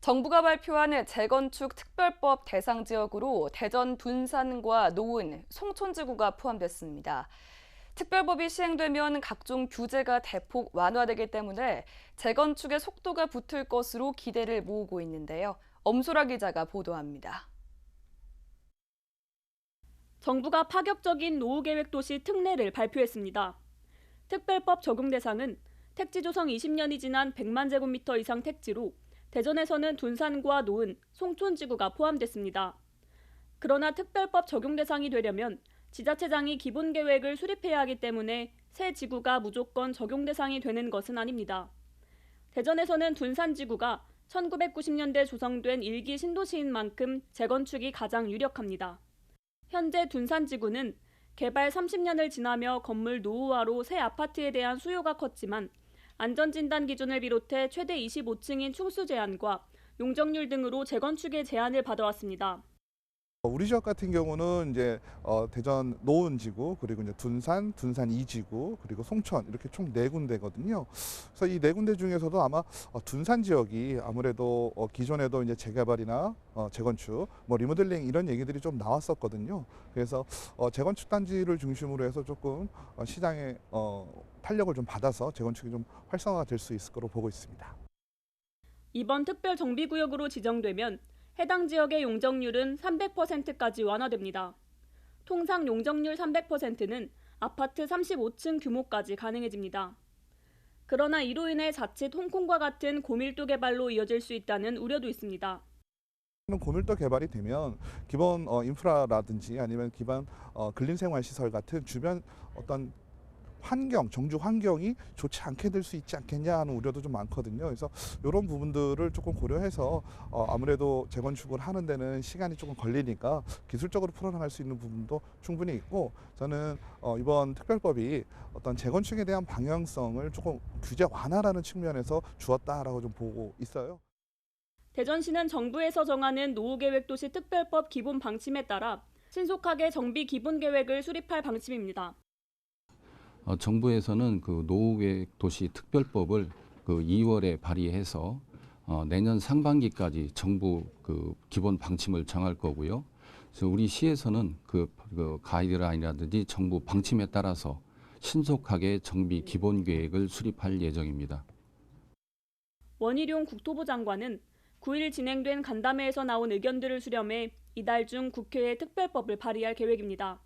정부가 발표한 재건축 특별법 대상 지역으로 대전 둔산과 노은, 송촌지구가 포함됐습니다. 특별법이 시행되면 각종 규제가 대폭 완화되기 때문에 재건축의 속도가 붙을 것으로 기대를 모으고 있는데요. 엄소라 기자가 보도합니다. 정부가 파격적인 노후계획도시 특례를 발표했습니다. 특별법 적용 대상은 택지 조성 20년이 지난 100만 제곱미터 이상 택지로 대전에서는 둔산과 노은, 송촌지구가 포함됐습니다. 그러나 특별법 적용 대상이 되려면 지자체장이 기본 계획을 수립해야 하기 때문에 새 지구가 무조건 적용 대상이 되는 것은 아닙니다. 대전에서는 둔산지구가 1990년대 조성된 일기 신도시인 만큼 재건축이 가장 유력합니다. 현재 둔산지구는 개발 30년을 지나며 건물 노후화로 새 아파트에 대한 수요가 컸지만 안전진단 기준을 비롯해 최대 25층인 충수 제한과 용적률 등으로 재건축의 제한을 받아왔습니다. 우리 지역 같은 경우는 이제 대전 노은지구, 그리고 이제 둔산 2지구, 그리고 송천 이렇게 총 4군데거든요. 그래서 이 4군데 중에서도 아마 둔산 지역이 아무래도 기존에도 이제 재개발이나 재건축, 뭐 리모델링 이런 얘기들이 좀 나왔었거든요. 그래서 재건축 단지를 중심으로 해서 조금 시장에 탄력을 좀 받아서 재건축이 좀 활성화가 될 수 있을 거로 보고 있습니다. 이번 특별 정비구역으로 지정되면 해당 지역의 용적률은 300%까지 완화됩니다. 통상 용적률 300%는 아파트 35층 규모까지 가능해집니다. 그러나 이로 인해 자칫 홍콩과 같은 고밀도 개발로 이어질 수 있다는 우려도 있습니다. 고밀도 개발이 되면 기본 인프라라든지 아니면 기반 근린생활시설 같은 주변 어떤 환경, 정주 환경이 좋지 않게 될 수 있지 않겠냐 하는 우려도 좀 많거든요. 그래서 이런 부분들을 조금 고려해서 아무래도 재건축을 하는 데는 시간이 조금 걸리니까 기술적으로 풀어나갈 수 있는 부분도 충분히 있고, 저는 이번 특별법이 어떤 재건축에 대한 방향성을 조금 규제 완화라는 측면에서 주었다라고 좀 보고 있어요. 대전시는 정부에서 정하는 노후계획도시 특별법 기본 방침에 따라 신속하게 정비 기본 계획을 수립할 방침입니다. 정부에서는 그 노후계획 도시 특별법을 그 2월에 발의해서 내년 상반기까지 정부 그 기본 방침을 정할 거고요. 그래서 우리 시에서는 그 가이드라인이라든지 정부 방침에 따라서 신속하게 정비 기본 계획을 수립할 예정입니다. 원희룡 국토부 장관은 9일 진행된 간담회에서 나온 의견들을 수렴해 이달 중 국회에 특별법을 발의할 계획입니다.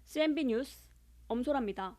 CNB 뉴스 엄소라입니다.